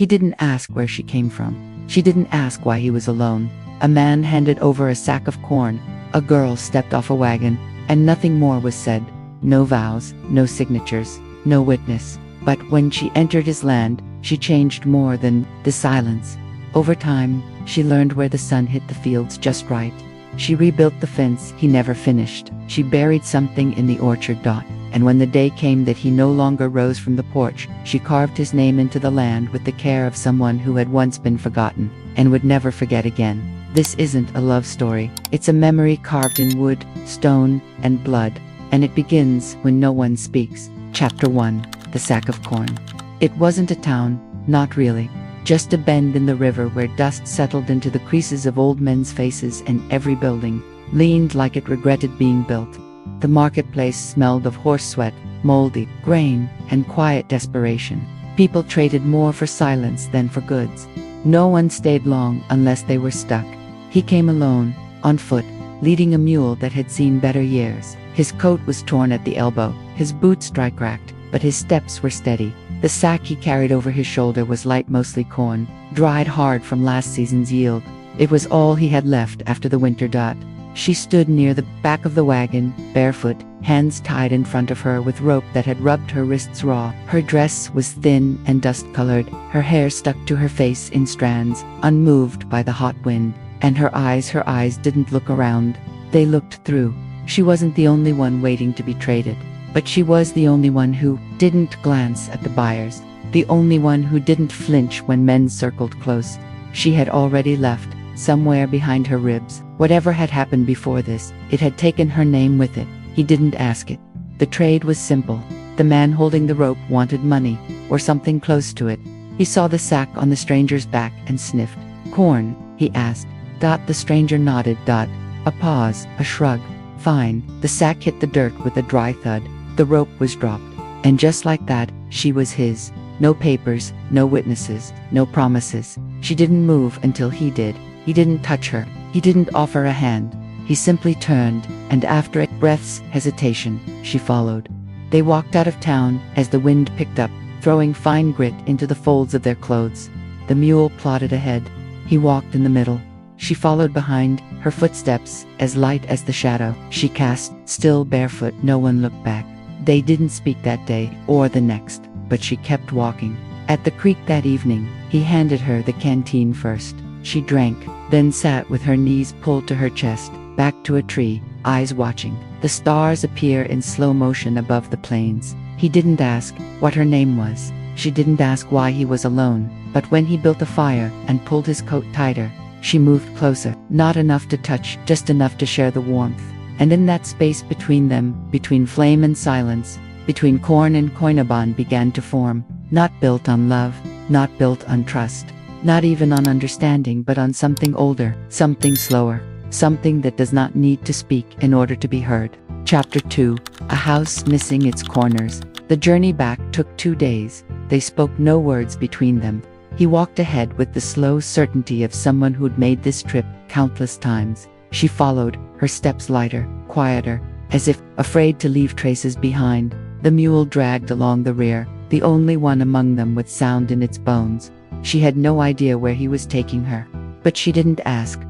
He didn't ask where she came from. She didn't ask why he was alone. A man handed over a sack of corn. A girl stepped off a wagon, and nothing more was said. No vows, no signatures, no witness. But when she entered his land, she changed more than the silence. Over time, she learned where the sun hit the fields just right. She rebuilt the fence he never finished. She buried something in the orchard. And when the day came that he no longer rose from the porch, she carved his name into the land with the care of someone who had once been forgotten and would never forget again. This isn't a love story. It's a memory carved in wood, stone, and blood. And it begins when no one speaks. Chapter 1. The Sack of Corn. It wasn't a town, not really. Just a bend in the river where dust settled into the creases of old men's faces, and every building leaned like it regretted being built. The marketplace smelled of horse sweat, moldy grain, and quiet desperation. People traded more for silence than for goods. No one stayed long unless they were stuck. He came alone, on foot, leading a mule that had seen better years. His coat was torn at the elbow, his boots dry-cracked, but his steps were steady. The sack he carried over his shoulder was light, mostly corn, dried hard from last season's yield. It was all he had left after the winter. She stood near the back of the wagon, barefoot, hands tied in front of her with rope that had rubbed her wrists raw. Her dress was thin and dust-colored, her hair stuck to her face in strands, unmoved by the hot wind. And her eyes didn't look around. They looked through. She wasn't the only one waiting to be traded. But she was the only one who didn't glance at the buyers, the only one who didn't flinch when men circled close. She had already left, somewhere behind her ribs. Whatever had happened before this, it had taken her name with it. He didn't ask it. The trade was simple. The man holding the rope wanted money, or something close to it. He saw the sack on the stranger's back and sniffed. "Corn?" he asked. The stranger nodded. A pause, a shrug. "Fine." The sack hit the dirt with a dry thud. The rope was dropped. And just like that, she was his. No papers, no witnesses, no promises. She didn't move until he did. He didn't touch her. He didn't offer a hand. He simply turned, and after a breath's hesitation, she followed. They walked out of town as the wind picked up, throwing fine grit into the folds of their clothes. The mule plodded ahead. He walked in the middle. She followed behind, her footsteps as light as the shadow she cast, still barefoot. No one looked back. They didn't speak that day, or the next, but she kept walking. At the creek that evening, he handed her the canteen first. She drank, then sat with her knees pulled to her chest, back to a tree, eyes watching. The stars appear in slow motion above the plains. He didn't ask what her name was. She didn't ask why he was alone. But when he built a fire and pulled his coat tighter, she moved closer, not enough to touch, just enough to share the warmth. And in that space between them, between flame and silence, between corn and koinoban, began to form, not built on love, not built on trust, not even on understanding, but on something older, something slower, something that does not need to speak in order to be heard. Chapter 2. A house missing its corners. The journey back took 2 days. They spoke no words between them. He walked ahead with the slow certainty of someone who'd made this trip countless times. She followed, her steps lighter, quieter, as if afraid to leave traces behind. The mule dragged along the rear, the only one among them with sound in its bones. She had no idea where he was taking her, but she didn't ask.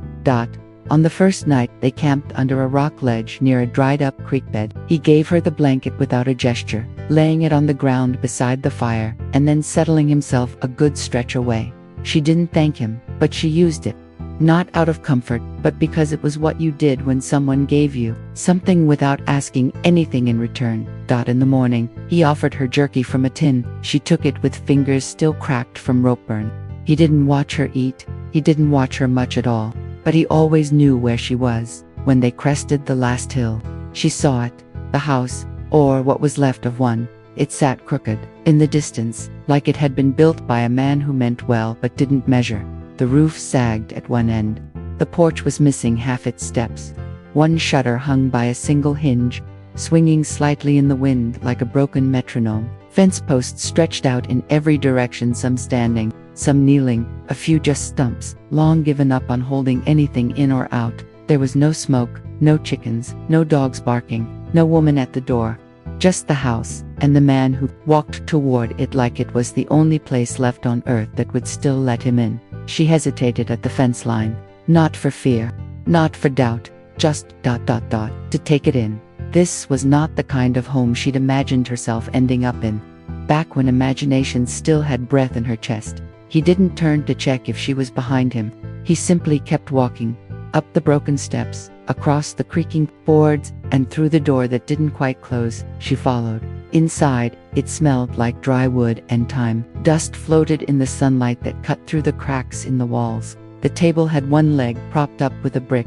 On the first night, they camped under a rock ledge near a dried-up creek bed. He gave her the blanket without a gesture, laying it on the ground beside the fire, and then settling himself a good stretch away. She didn't thank him, but she used it. Not out of comfort, but because it was what you did when someone gave you something without asking anything in return. In the morning, he offered her jerky from a tin. She took it with fingers still cracked from rope burn. He didn't watch her eat. He didn't watch her much at all. But he always knew where she was. When they crested the last hill, she saw it. The house, or what was left of one. It sat crooked, in the distance, like it had been built by a man who meant well but didn't measure. The roof sagged at one end. The porch was missing half its steps. One shutter hung by a single hinge, swinging slightly in the wind like a broken metronome. Fence posts stretched out in every direction, some standing, some kneeling, a few just stumps, long given up on holding anything in or out. There was no smoke, no chickens, no dogs barking, no woman at the door. Just the house, and the man who walked toward it like it was the only place left on earth that would still let him in. She hesitated at the fence line. Not for fear. Not for doubt. Just ... to take it in. This was not the kind of home she'd imagined herself ending up in. Back when imagination still had breath in her chest. He didn't turn to check if she was behind him. He simply kept walking. Up the broken steps, across the creaking boards, and through the door that didn't quite close. She followed. Inside, it smelled like dry wood and thyme. Dust floated in the sunlight that cut through the cracks in the walls. The table had one leg propped up with a brick.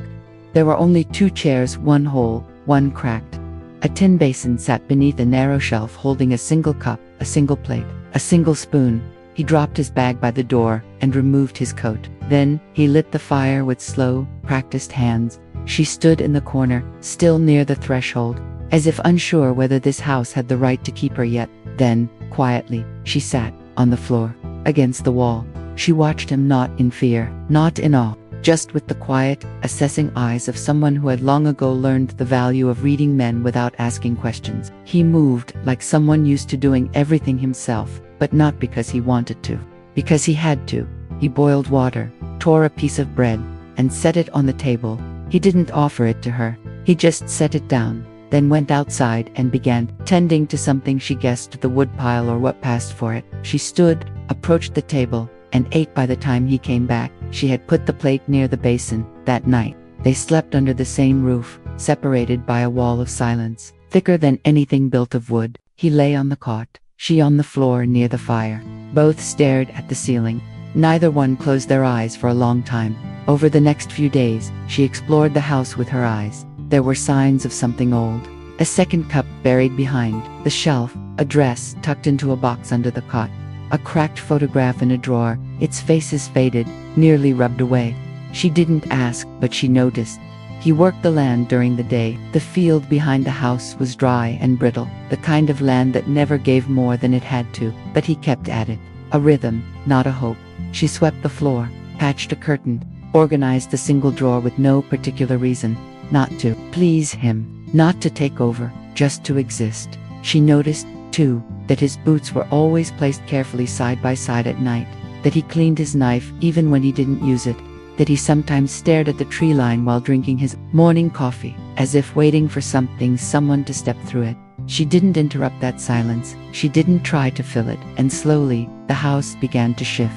There were only 2 chairs, one whole, one cracked. A tin basin sat beneath a narrow shelf holding a single cup, a single plate, a single spoon. He dropped his bag by the door and removed his coat. Then, he lit the fire with slow, practiced hands. She stood in the corner, still near the threshold, as if unsure whether this house had the right to keep her yet. Then, quietly, she sat on the floor, against the wall. She watched him, not in fear, not in awe, just with the quiet, assessing eyes of someone who had long ago learned the value of reading men without asking questions. He moved like someone used to doing everything himself, but not because he wanted to. Because he had to. He boiled water, tore a piece of bread, and set it on the table. He didn't offer it to her. He just set it down, then went outside and began tending to something she guessed the woodpile or what passed for it. She stood, approached the table, and ate. By the time he came back, she had put the plate near the basin. That night, they slept under the same roof, separated by a wall of silence, thicker than anything built of wood. He lay on the cot, she on the floor near the fire. Both stared at the ceiling. Neither one closed their eyes for a long time. Over the next few days, she explored the house with her eyes. There were signs of something old. A second cup buried behind the shelf, a dress tucked into a box under the cot, a cracked photograph in a drawer, its faces faded, nearly rubbed away. She didn't ask, but she noticed. He worked the land during the day. The field behind the house was dry and brittle, the kind of land that never gave more than it had to, but he kept at it. A rhythm, not a hope. She swept the floor, patched a curtain, organized the single drawer with no particular reason. Not to please him, not to take over, just to exist. She noticed, too, that his boots were always placed carefully side by side at night, that he cleaned his knife even when he didn't use it, that he sometimes stared at the tree line while drinking his morning coffee, as if waiting for someone to step through it. She didn't interrupt that silence. She didn't try to fill it, and slowly, the house began to shift.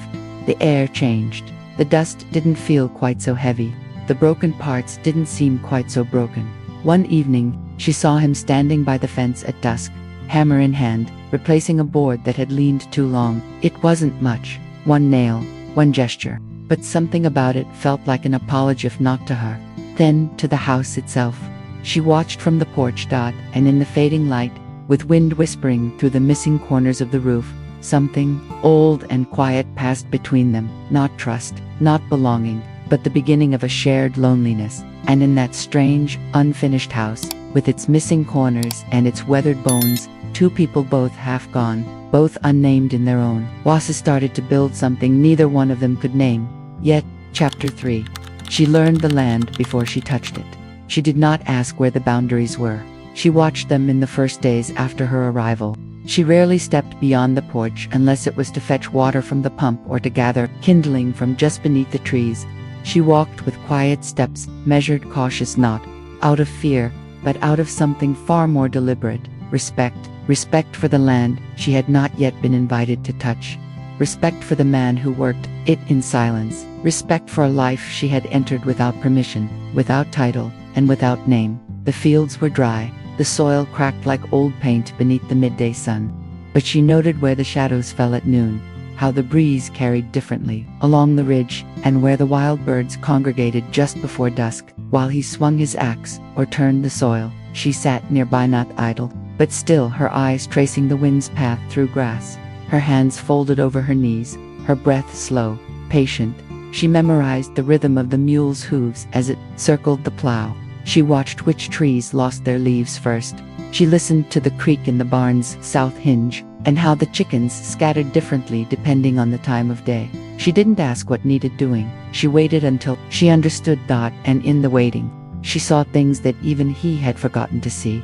The air changed. The dust didn't feel quite so heavy. The broken parts didn't seem quite so broken. One evening, she saw him standing by the fence at dusk, hammer in hand, replacing a board that had leaned too long. It wasn't much. One nail, one gesture, but something about it felt like an apology, if not to her, then to the house itself. She watched from the porch, and in the fading light, with wind whispering through the missing corners of the roof, something old and quiet passed between them. Not trust, not belonging, but the beginning of a shared loneliness. And in that strange, unfinished house, with its missing corners and its weathered bones, 2 people, both half gone, both unnamed in their own ways, started to build something neither one of them could name. Yet, Chapter 3. She learned the land before she touched it. She did not ask where the boundaries were. She watched them in the first days after her arrival. She rarely stepped beyond the porch unless it was to fetch water from the pump or to gather kindling from just beneath the trees. She walked with quiet steps, measured, cautious, not out of fear, but out of something far more deliberate. Respect for the land she had not yet been invited to touch. Respect for the man who worked it in silence. Respect for a life she had entered without permission, without title, and without name. The fields were dry, the soil cracked like old paint beneath the midday sun. But she noted where the shadows fell at noon, how the breeze carried differently along the ridge, and where the wild birds congregated just before dusk. While he swung his axe or turned the soil, she sat nearby, not idle, but still, her eyes tracing the wind's path through grass, her hands folded over her knees, her breath slow, patient. She memorized the rhythm of the mule's hooves as it circled the plow. She watched which trees lost their leaves first. She listened to the creak in the barn's south hinge, and how the chickens scattered differently depending on the time of day. She didn't ask what needed doing. She waited until she understood, and in the waiting, she saw things that even he had forgotten to see.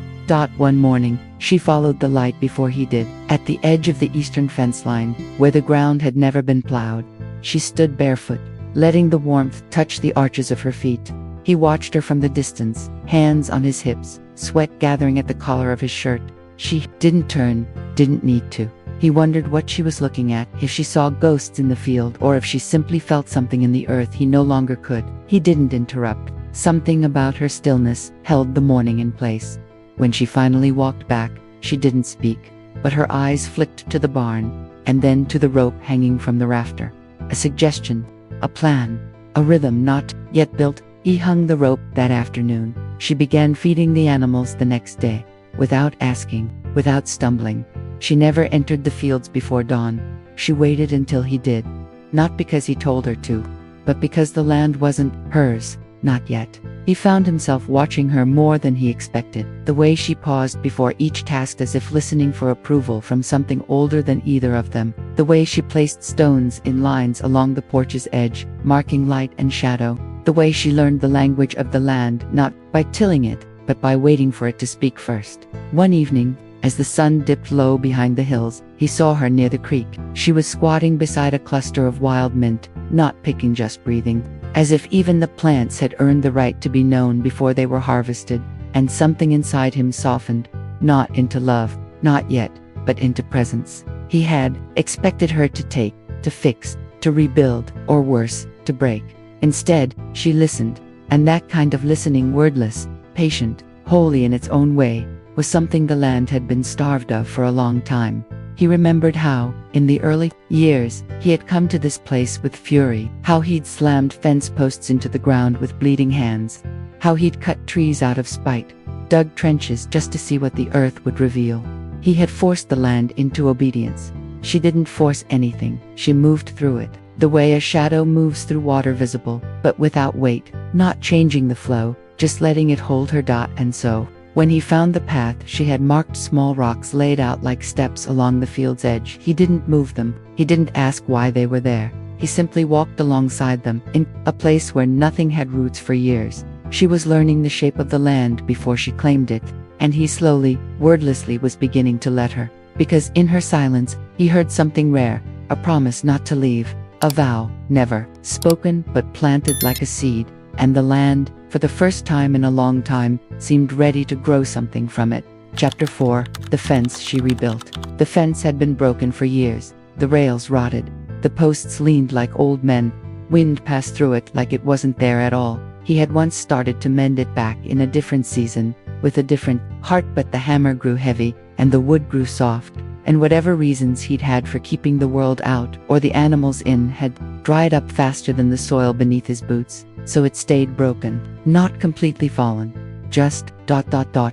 One morning, she followed the light before he did. At the edge of the eastern fence line, where the ground had never been plowed, she stood barefoot, letting the warmth touch the arches of her feet. He watched her from the distance, hands on his hips, sweat gathering at the collar of his shirt. She didn't turn, didn't need to. He wondered what she was looking at, if she saw ghosts in the field or if she simply felt something in the earth he no longer could. He didn't interrupt. Something about her stillness held the morning in place. When she finally walked back, she didn't speak, but her eyes flicked to the barn, and then to the rope hanging from the rafter. A suggestion, a plan, a rhythm not yet built. He hung the rope that afternoon. She began feeding the animals the next day, without asking, without stumbling. She never entered the fields before dawn. She waited until he did, not because he told her to, but because the land wasn't hers, not yet. He found himself watching her more than he expected, the way she paused before each task as if listening for approval from something older than either of them, the way she placed stones in lines along the porch's edge, marking light and shadow, the way she learned the language of the land not by tilling it, but by waiting for it to speak first. One evening, as the sun dipped low behind the hills, he saw her near the creek. She was squatting beside a cluster of wild mint, not picking, just breathing, as if even the plants had earned the right to be known before they were harvested, and something inside him softened, not into love, not yet, but into presence. He had expected her to take, to fix, to rebuild, or worse, to break. Instead, she listened, and that kind of listening, wordless, patient, holy in its own way, was something the land had been starved of for a long time. He remembered how, in the early years, he had come to this place with fury, how he'd slammed fence posts into the ground with bleeding hands, how he'd cut trees out of spite, dug trenches just to see what the earth would reveal. He had forced the land into obedience. She didn't force anything, she moved through it, the way a shadow moves through water, visible, but without weight, not changing the flow, just letting it hold her. And so, when he found the path, she had marked small rocks laid out like steps along the field's edge. He didn't move them. He didn't ask why they were there. He simply walked alongside them, in a place where nothing had roots for years. She was learning the shape of the land before she claimed it, and he slowly, wordlessly was beginning to let her. Because in her silence, he heard something rare, a promise not to leave, a vow, never spoken but planted like a seed, and the land, for the first time in a long time, seemed ready to grow something from it. Chapter 4. The fence she rebuilt. The fence had been broken for years. The rails rotted. The posts leaned like old men. Wind passed through it like it wasn't there at all. He had once started to mend it back in a different season, with a different heart, but the hammer grew heavy, and the wood grew soft, and whatever reasons he'd had for keeping the world out, or the animals in, had dried up faster than the soil beneath his boots. So it stayed broken, not completely fallen, just ...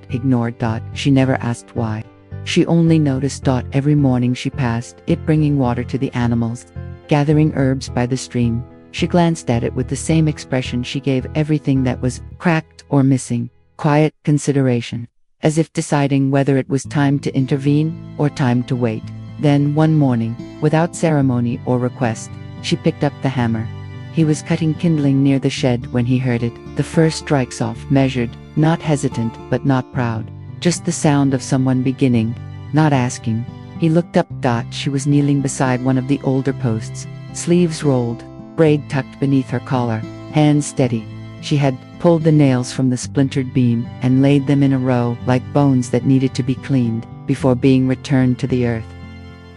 ignored. She never asked why. She only noticed ... every morning she passed it, bringing water to the animals, gathering herbs by the stream. She glanced at it with the same expression she gave everything that was cracked or missing, quiet consideration, as if deciding whether it was time to intervene or time to wait. Then one morning, without ceremony or request, she picked up the hammer. He was cutting kindling near the shed when he heard it, the first strikes off, measured, not hesitant but not proud, just the sound of someone beginning, not asking. He looked up. She was kneeling beside one of the older posts, sleeves rolled, braid tucked beneath her collar, hands steady. She had pulled the nails from the splintered beam and laid them in a row like bones that needed to be cleaned before being returned to the earth.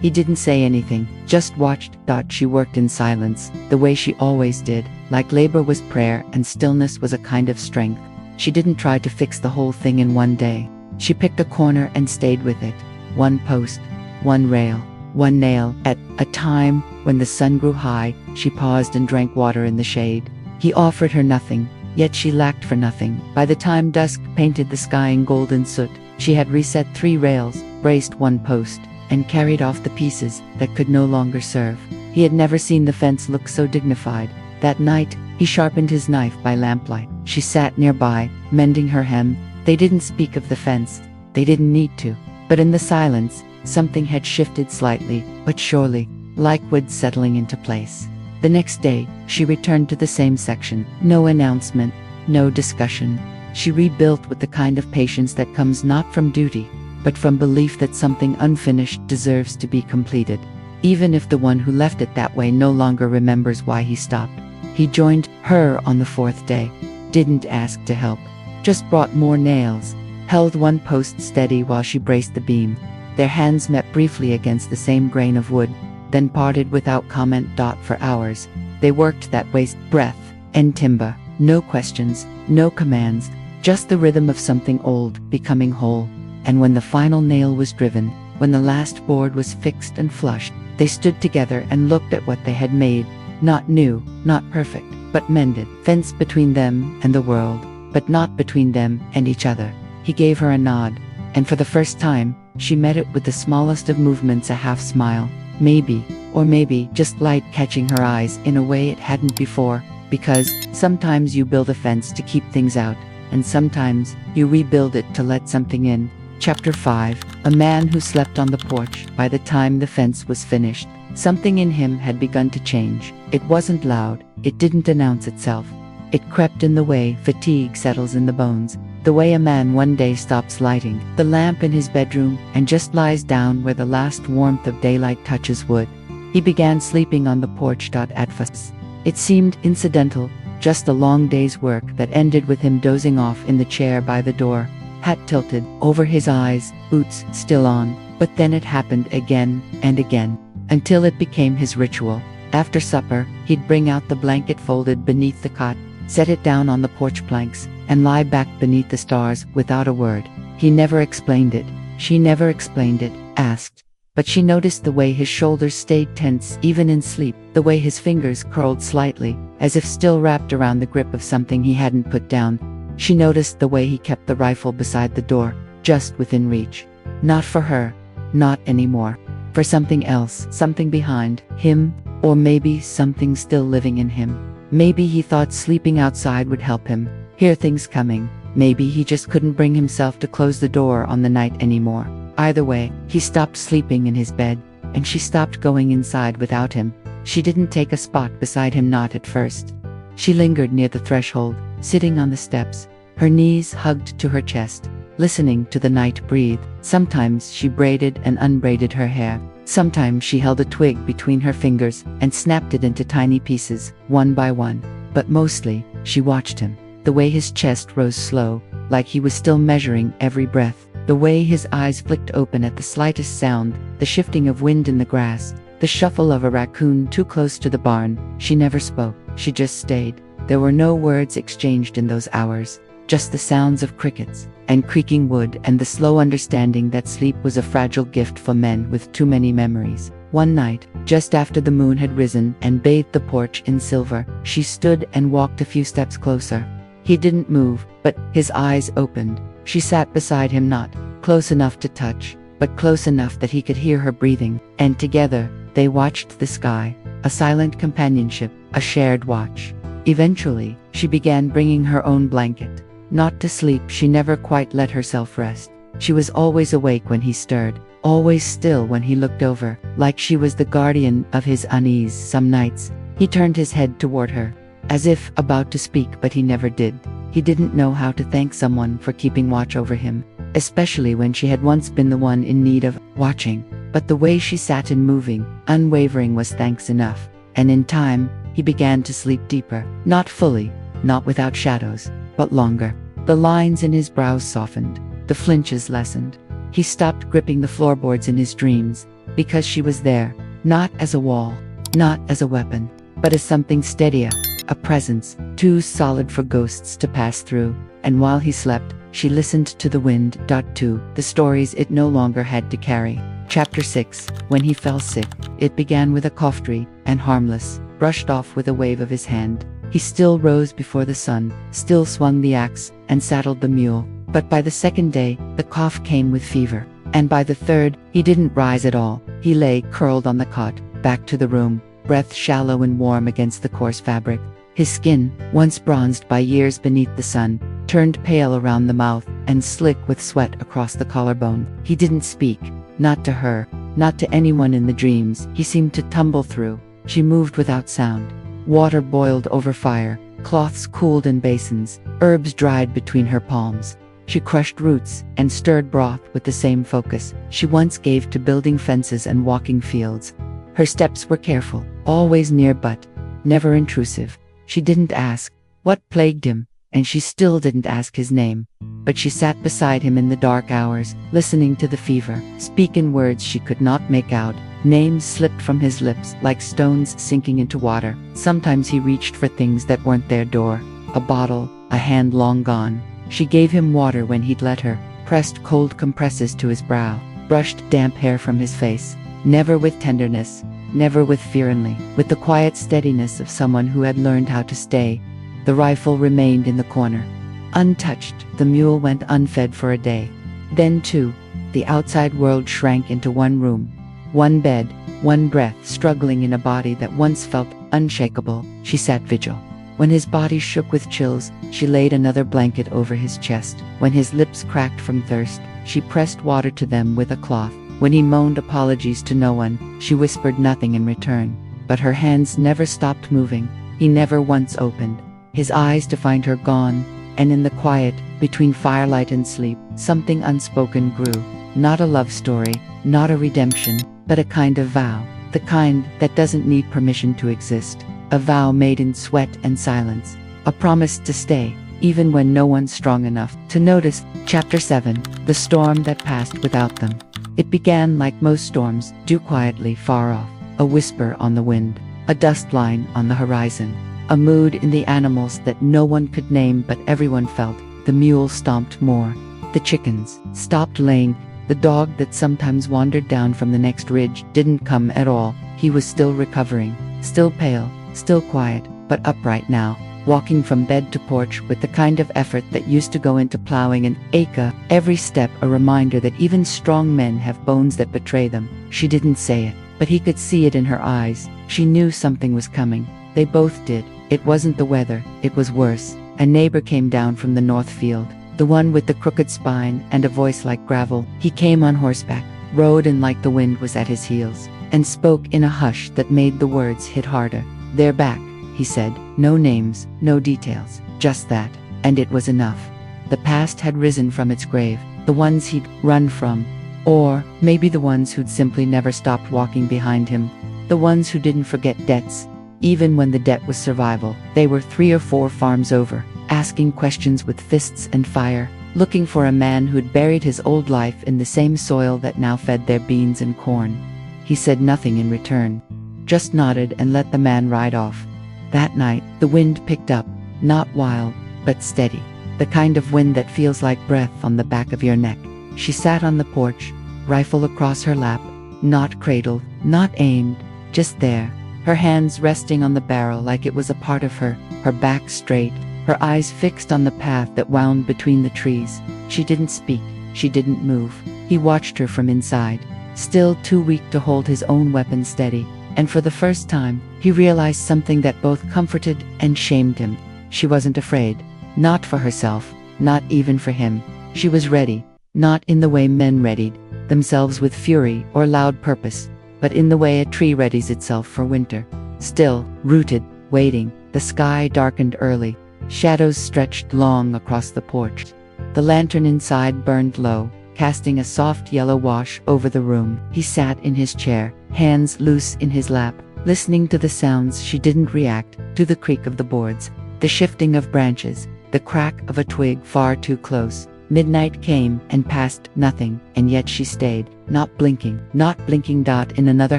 He didn't say anything, just watched. She worked in silence, the way she always did, like labor was prayer and stillness was a kind of strength. She didn't try to fix the whole thing in one day. She picked a corner and stayed with it, one post, one rail, one nail at a time. When the sun grew high, she paused and drank water in the shade. He offered her nothing, yet she lacked for nothing. By the time dusk painted the sky in golden soot, she had reset 3 rails, braced 1 post, and carried off the pieces that could no longer serve. He had never seen the fence look so dignified. That night, he sharpened his knife by lamplight. She sat nearby, mending her hem. They didn't speak of the fence. They didn't need to. But in the silence, something had shifted slightly, but surely, like wood settling into place. The next day, she returned to the same section. No announcement, no discussion, She rebuilt with the kind of patience that comes not from duty, but from belief that something unfinished deserves to be completed, even if the one who left it that way no longer remembers why he stopped. He joined her on the fourth day, didn't ask to help, just brought more nails, held one post steady while she braced the beam. Their hands met briefly against the same grain of wood, then parted without comment. For hours, they worked that waste, breath, and timber. No questions, no commands, just the rhythm of something old becoming whole. And when the final nail was driven, when the last board was fixed and flushed, they stood together and looked at what they had made. Not new, not perfect, but mended. Fence between them and the world, but not between them and each other. He gave her a nod, and for the first time, she met it with the smallest of movements, a half smile. Maybe, or maybe just light catching her eyes in a way it hadn't before, because sometimes you build a fence to keep things out, and sometimes you rebuild it to let something in. Chapter 5. A man who slept on the porch. By the time the fence was finished, something in him had begun to change. It wasn't loud, it didn't announce itself. It crept in the way fatigue settles in the bones, the way a man one day stops lighting the lamp in his bedroom and just lies down where the last warmth of daylight touches wood. He began sleeping on the porch. At first, it seemed incidental, just a long day's work that ended with him dozing off in the chair by the door, hat tilted over his eyes, boots still on. But then it happened again and again, until it became his ritual. After supper, he'd bring out the blanket folded beneath the cot, set it down on the porch planks, and lie back beneath the stars without a word. He never explained it. She never explained it, asked. But she noticed the way his shoulders stayed tense even in sleep, the way his fingers curled slightly, as if still wrapped around the grip of something he hadn't put down. She noticed the way he kept the rifle beside the door, just within reach. Not for her, not anymore. For something else, something behind him, or maybe something still living in him. Maybe he thought sleeping outside would help him hear things coming. Maybe he just couldn't bring himself to close the door on the night anymore. Either way, he stopped sleeping in his bed, and she stopped going inside without him. She didn't take a spot beside him, not at first. She lingered near the threshold, sitting on the steps, her knees hugged to her chest, listening to the night breathe. Sometimes she braided and unbraided her hair. Sometimes she held a twig between her fingers and snapped it into tiny pieces, one by one. But mostly, she watched him. The way his chest rose slow, like he was still measuring every breath. The way his eyes flicked open at the slightest sound, the shifting of wind in the grass, the shuffle of a raccoon too close to the barn. She never spoke, she just stayed. There were no words exchanged in those hours, just the sounds of crickets and creaking wood and the slow understanding that sleep was a fragile gift for men with too many memories. One night, just after the moon had risen and bathed the porch in silver, she stood and walked a few steps closer. He didn't move, but his eyes opened. She sat beside him, not close enough to touch, but close enough that he could hear her breathing, and together, they watched the sky, a silent companionship, a shared watch. Eventually, she began bringing her own blanket. Not to sleep, she never quite let herself rest. She was always awake when he stirred, always still when he looked over, like she was the guardian of his unease. Some nights, he turned his head toward her, as if about to speak, but he never did. He didn't know how to thank someone for keeping watch over him, especially when she had once been the one in need of watching. But the way she sat and moving, unwavering, was thanks enough. And in time, he began to sleep deeper, not fully, not without shadows, but longer. The lines in his brows softened, the flinches lessened. He stopped gripping the floorboards in his dreams, because she was there, not as a wall, not as a weapon, but as something steadier, a presence, too solid for ghosts to pass through. And while he slept, she listened to the wind. To the stories it no longer had to carry. Chapter 6. When he fell sick, it began with a cough-free and harmless, brushed off with a wave of his hand. He still rose before the sun, still swung the axe, and saddled the mule. But by the second day, the cough came with fever. And by the third, he didn't rise at all. He lay curled on the cot, back to the room, breath shallow and warm against the coarse fabric. His skin, once bronzed by years beneath the sun, turned pale around the mouth and slick with sweat across the collarbone. He didn't speak, not to her, not to anyone in the dreams he seemed to tumble through. She moved without sound. Water boiled over fire, Cloths cooled in basins, herbs dried between her palms. She crushed roots and stirred broth with the same focus she once gave to building fences and walking fields. Her steps were careful, always near but never intrusive. She didn't ask what plagued him, and she still didn't ask his name. But she sat beside him in the dark hours, listening to the fever speak in words she could not make out. Names slipped from his lips like stones sinking into water. Sometimes he reached for things that weren't their door. A bottle, a hand long gone. She gave him water when he'd let her, pressed cold compresses to his brow, brushed damp hair from his face. Never with tenderness, never with fear, only with the quiet steadiness of someone who had learned how to stay. The rifle remained in the corner, untouched. The mule went unfed for a day. Then, too, the outside world shrank into one room, one bed, one breath, struggling in a body that once felt unshakable. She sat vigil. When his body shook with chills, she laid another blanket over his chest. When his lips cracked from thirst, she pressed water to them with a cloth. When he moaned apologies to no one, she whispered nothing in return. But her hands never stopped moving. He never once opened his eyes to find her gone, and in the quiet, between firelight and sleep, something unspoken grew. Not a love story, not a redemption, but a kind of vow. The kind that doesn't need permission to exist. A vow made in sweat and silence. A promise to stay, even when no one's strong enough to notice. Chapter 7. The storm that passed without them. It began like most storms, due quietly far off. A whisper on the wind. A dust line on the horizon. A mood in the animals that no one could name but everyone felt. The mule stomped more. The chickens stopped laying. The dog that sometimes wandered down from the next ridge didn't come at all. He was still recovering, still pale, still quiet, but upright now, walking from bed to porch with the kind of effort that used to go into plowing an acre. Every step a reminder that even strong men have bones that betray them. She didn't say it, but he could see it in her eyes. She knew something was coming. They both did. It wasn't the weather, it was worse. A neighbor came down from the north field, the one with the crooked spine and a voice like gravel. He came on horseback, rode in like the wind was at his heels, and spoke in a hush that made the words hit harder. "They're back," he said. No names, no details, just that. And it was enough. The past had risen from its grave, the ones he'd run from. Or maybe the ones who'd simply never stopped walking behind him. The ones who didn't forget debts, even when the debt was survival. They were 3 or 4 farms over, asking questions with fists and fire, looking for a man who'd buried his old life in the same soil that now fed their beans and corn. He said nothing in return, just nodded and let the man ride off. That night, the wind picked up, not wild, but steady. The kind of wind that feels like breath on the back of your neck. She sat on the porch, rifle across her lap, not cradled, not aimed, just there. Her hands resting on the barrel like it was a part of her back straight, her eyes fixed on the path that wound between the trees. She didn't speak, she didn't move. He watched her from inside, still too weak to hold his own weapon steady, and for the first time, he realized something that both comforted and shamed him. She wasn't afraid, not for herself, not even for him. She was ready, not in the way men readied themselves with fury or loud purpose, but in the way a tree readies itself for winter. Still, rooted, waiting. The sky darkened early. Shadows stretched long across the porch. The lantern inside burned low, casting a soft yellow wash over the room. He sat in his chair, hands loose in his lap, listening to the sounds. She didn't react, to the creak of the boards, the shifting of branches, the crack of a twig far too close. Midnight came and passed, nothing, and yet she stayed, not blinking. In another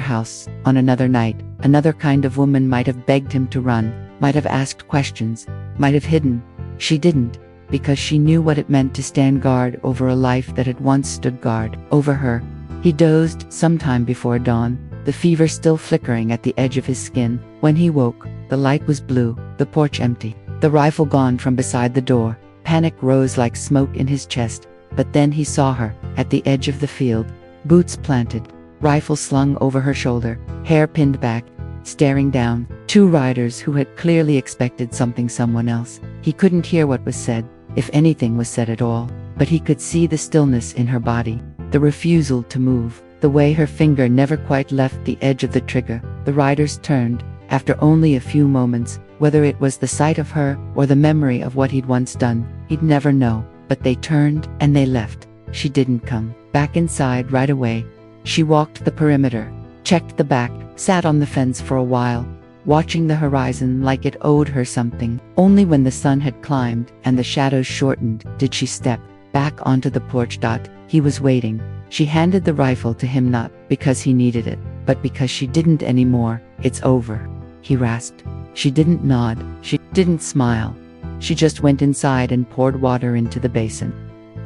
house, on another night, another kind of woman might have begged him to run, might have asked questions, might have hidden. She didn't, because she knew what it meant to stand guard over a life that had once stood guard over her. He dozed sometime before dawn, the fever still flickering at the edge of his skin. When he woke, the light was blue, the porch empty, the rifle gone from beside the door. Panic rose like smoke in his chest, but then he saw her, at the edge of the field, boots planted, rifle slung over her shoulder, hair pinned back, staring down. 2 riders who had clearly expected someone else. He couldn't hear what was said, if anything was said at all, but he could see the stillness in her body, the refusal to move, the way her finger never quite left the edge of the trigger. The riders turned, after only a few moments, Whether it was the sight of her or the memory of what he'd once done, he'd never know. But they turned and they left. She didn't come back inside right away. She walked the perimeter, checked the back, sat on the fence for a while, watching the horizon like it owed her something. Only when the sun had climbed and the shadows shortened did she step back onto the porch. He was waiting. She handed the rifle to him not because he needed it, but because she didn't anymore. "It's over," he rasped. She didn't nod. She didn't smile. She just went inside and poured water into the basin.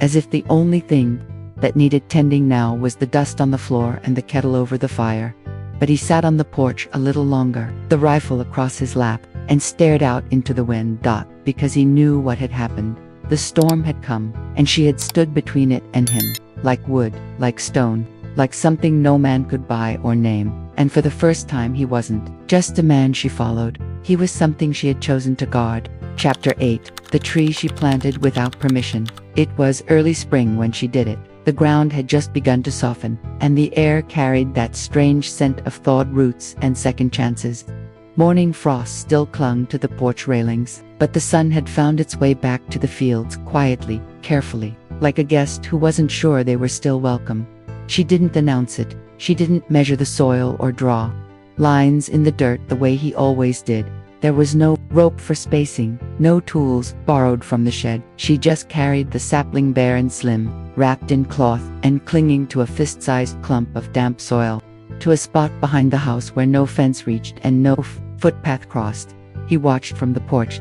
As if the only thing that needed tending now was the dust on the floor and the kettle over the fire. But he sat on the porch a little longer, the rifle across his lap, and stared out into the wind. Because he knew what had happened. The storm had come, and she had stood between it and him, like wood, like stone, like something no man could buy or name. And for the first time he wasn't just a man she followed. He was something she had chosen to guard. Chapter 8. The tree she planted without permission. It was early spring when she did it. The ground had just begun to soften, and the air carried that strange scent of thawed roots and second chances. Morning frost still clung to the porch railings, but the sun had found its way back to the fields quietly, carefully, like a guest who wasn't sure they were still welcome. She didn't announce it. She didn't measure the soil or draw lines in the dirt the way he always did. There was no rope for spacing, no tools borrowed from the shed. She just carried the sapling bare and slim, wrapped in cloth and clinging to a fist-sized clump of damp soil, to a spot behind the house where no fence reached and no footpath crossed. He watched from the porch.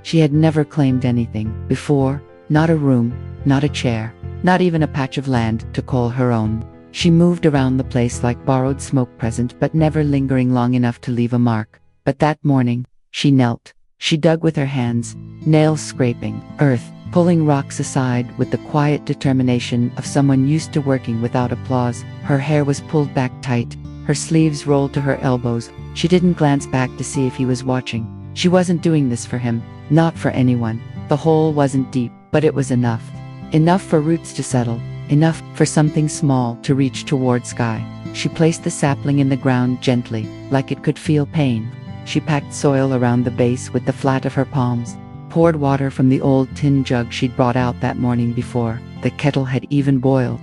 She had never claimed anything before, not a room, not a chair, not even a patch of land to call her own. She moved around the place like borrowed smoke present, but never lingering long enough to leave a mark. But that morning, she knelt. She dug with her hands, nails scraping earth, pulling rocks aside with the quiet determination of someone used to working without applause. Her hair was pulled back tight, her sleeves rolled to her elbows. She didn't glance back to see if he was watching. She wasn't doing this for him, not for anyone. The hole wasn't deep, but it was enough. Enough for roots to settle, enough for something small to reach toward sky. She placed the sapling in the ground gently, like it could feel pain. She packed soil around the base with the flat of her palms, poured water from the old tin jug she'd brought out that morning before the kettle had even boiled.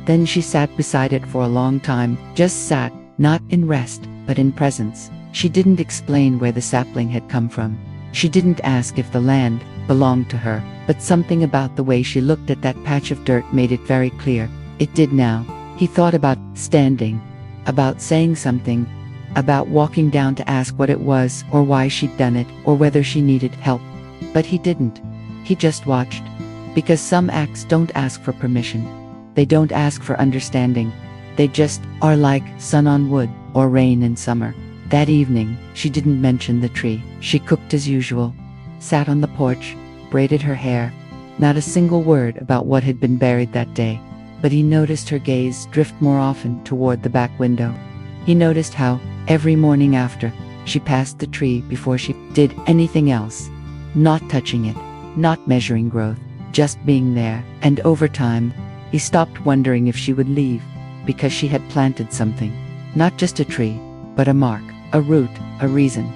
Then she sat beside it for a long time, just sat, not in rest, but in presence. She didn't explain where the sapling had come from. She didn't ask if the land belonged to her, but something about the way she looked at that patch of dirt made it very clear. It did now. He thought about standing, about saying something, about walking down to ask what it was or why she'd done it or whether she needed help. But he didn't. He just watched. Because some acts don't ask for permission. They don't ask for understanding. They just are, like sun on wood or rain in summer. That evening, she didn't mention the tree. She cooked as usual, sat on the porch, braided her hair. Not a single word about what had been buried that day. But he noticed her gaze drift more often toward the back window. He noticed how, every morning after, she passed the tree before she did anything else. Not touching it, not measuring growth, just being there. And over time, he stopped wondering if she would leave, because she had planted something. Not just a tree, but a mark, a root, a reason.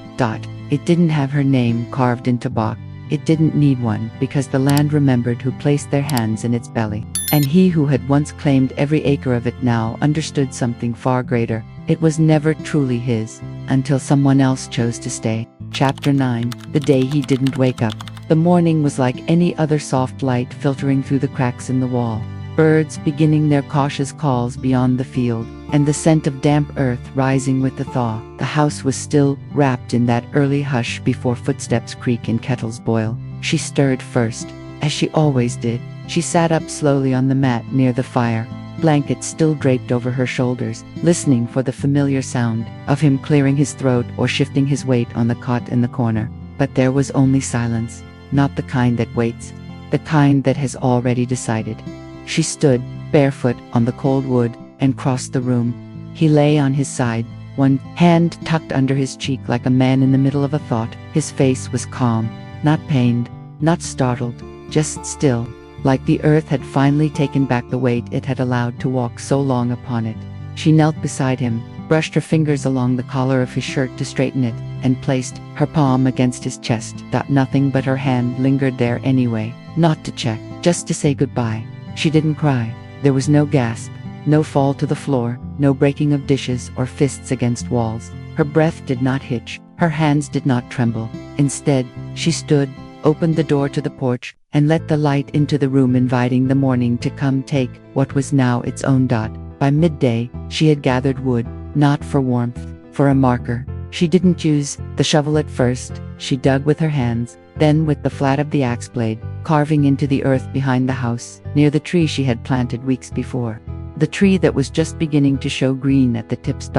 It didn't have her name carved into bark. It didn't need one, because the land remembered who placed their hands in its belly. And he who had once claimed every acre of it now understood something far greater. It was never truly his, until someone else chose to stay. Chapter 9. The day he didn't wake up. The morning was like any other soft light filtering through the cracks in the wall. Birds beginning their cautious calls beyond the field, and the scent of damp earth rising with the thaw. The house was still wrapped in that early hush before footsteps creak and kettles boil. She stirred first, as she always did. She sat up slowly on the mat near the fire, blanket still draped over her shoulders, listening for the familiar sound of him clearing his throat or shifting his weight on the cot in the corner. But there was only silence, not the kind that waits, the kind that has already decided. She stood, barefoot, on the cold wood, and crossed the room. He lay on his side, one hand tucked under his cheek like a man in the middle of a thought. His face was calm, not pained, not startled, just still, like the earth had finally taken back the weight it had allowed to walk so long upon it. She knelt beside him, brushed her fingers along the collar of his shirt to straighten it, and placed her palm against his chest. Nothing but her hand lingered there anyway, not to check, just to say goodbye. She didn't cry. There was no gasp, no fall to the floor, no breaking of dishes or fists against walls. Her breath did not hitch, her hands did not tremble. Instead, she stood, opened the door to the porch, and let the light into the room, inviting the morning to come take what was now its own. By midday, she had gathered wood, not for warmth, for a marker. She didn't use the shovel at first. She dug with her hands, then with the flat of the axe blade, carving into the earth behind the house, near the tree she had planted weeks before. The tree that was just beginning to show green at the tips.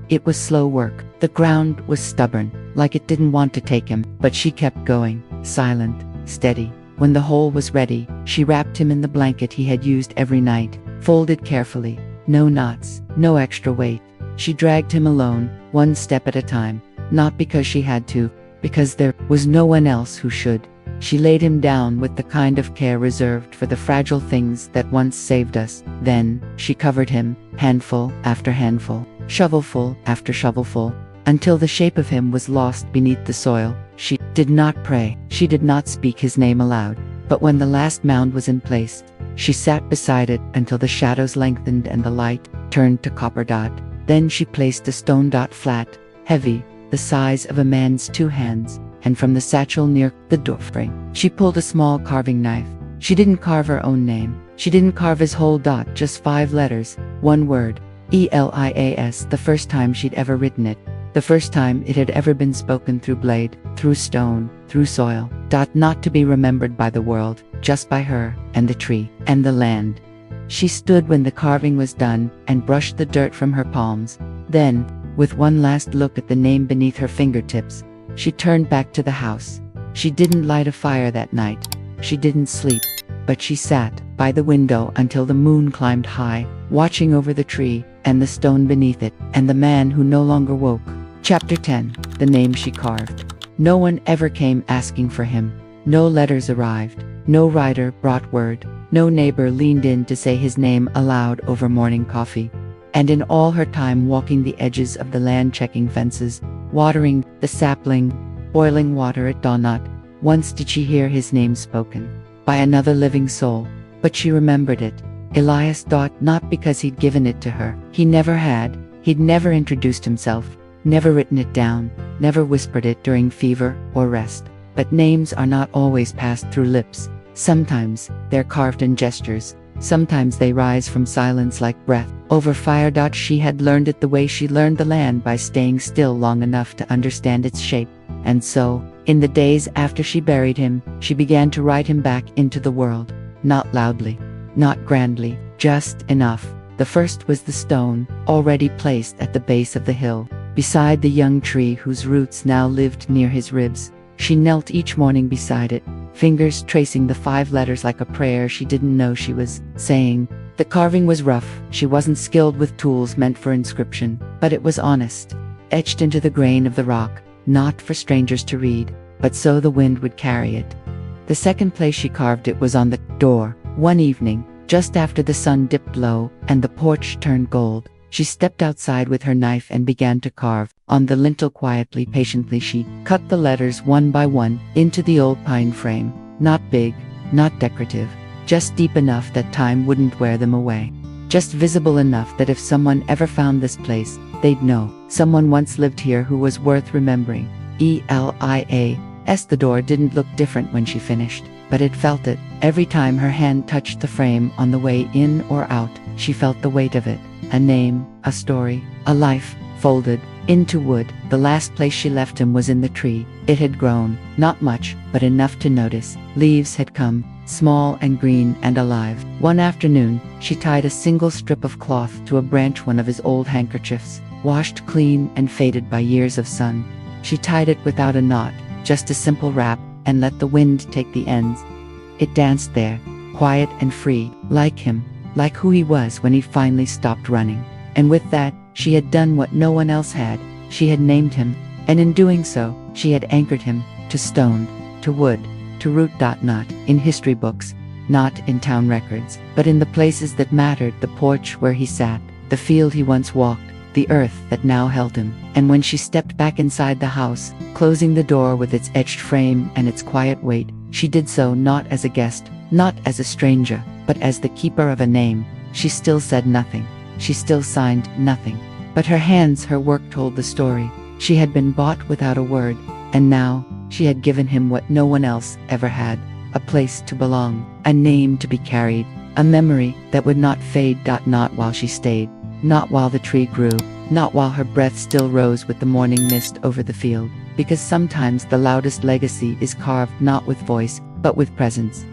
It was slow work. The ground was stubborn, like it didn't want to take him, but she kept going, silent, steady. When the hole was ready, she wrapped him in the blanket he had used every night, folded carefully. No knots, no extra weight. She dragged him alone, one step at a time, not because she had to, because there was no one else who should. She laid him down with the kind of care reserved for the fragile things that once saved us. Then, she covered him, handful after handful, shovelful after shovelful, until the shape of him was lost beneath the soil. She did not pray, she did not speak his name aloud, but when the last mound was in place, she sat beside it until the shadows lengthened and the light turned to copper. Then she placed a stone. Flat, heavy, the size of a man's two hands, and from the satchel near the doorframe, she pulled a small carving knife. She didn't carve her own name. She didn't carve his whole. Just 5 letters, one word, Elias, the first time she'd ever written it. The first time it had ever been spoken through blade, through stone, through soil. Not to be remembered by the world, just by her, and the tree, and the land. She stood when the carving was done, and brushed the dirt from her palms. Then, with one last look at the name beneath her fingertips, she turned back to the house. She didn't light a fire that night. She didn't sleep. But she sat by the window until the moon climbed high, watching over the tree, and the stone beneath it, and the man who no longer woke. Chapter 10. The name she carved. No one ever came asking for him. No letters arrived. No rider brought word. No neighbor leaned in to say his name aloud over morning coffee. And in all her time walking the edges of the land, checking fences, watering the sapling, boiling water at dawn, not once did she hear his name spoken by another living soul. But she remembered it. Elias. Not because he'd given it to her. He never had. He'd never introduced himself, never written it down, never whispered it during fever or rest. But names are not always passed through lips. Sometimes they're carved in gestures. Sometimes they rise from silence like breath over fire. She had learned it the way she learned the land, by staying still long enough to understand its shape. And so, in the days after she buried him, she began to write him back into the world. Not loudly, not grandly, just enough. The first was the stone, already placed at the base of the hill, beside the young tree whose roots now lived near his ribs. She knelt each morning beside it, fingers tracing the 5 letters like a prayer she didn't know she was saying. The carving was rough. She wasn't skilled with tools meant for inscription, but it was honest, etched into the grain of the rock, not for strangers to read, but so the wind would carry it. The second place she carved it was on the door. One evening, just after the sun dipped low and the porch turned gold, she stepped outside with her knife and began to carve. On the lintel, quietly, patiently, she cut the letters one by one into the old pine frame. Not big, not decorative, just deep enough that time wouldn't wear them away. Just visible enough that if someone ever found this place, they'd know someone once lived here who was worth remembering. Elias. The door didn't look different when she finished, but it felt it. Every time her hand touched the frame on the way in or out, she felt the weight of it. A name, a story, a life, folded into wood. The last place she left him was in the tree. It had grown, not much, but enough to notice. Leaves had come, small and green and alive. One afternoon, she tied a single strip of cloth to a branch, one of his old handkerchiefs, washed clean and faded by years of sun. She tied it without a knot, just a simple wrap, and let the wind take the ends. It danced there, quiet and free, like him, like who he was when he finally stopped running. And with that, she had done what no one else had. She had named him, and in doing so, she had anchored him to stone, to wood, to root. Not in history books, not in town records, but in the places that mattered: the porch where he sat, the field he once walked, the earth that now held him. And when she stepped back inside the house, closing the door with its etched frame and its quiet weight, she did so not as a guest, not as a stranger, but as the keeper of a name. She still said nothing. She still signed nothing. But her hands, her work told the story. She had been bought without a word, and now she had given him what no one else ever had: a place to belong, a name to be carried, a memory that would not fade. Not while she stayed, not while the tree grew, not while her breath still rose with the morning mist over the field, because sometimes the loudest legacy is carved not with voice, but with presence.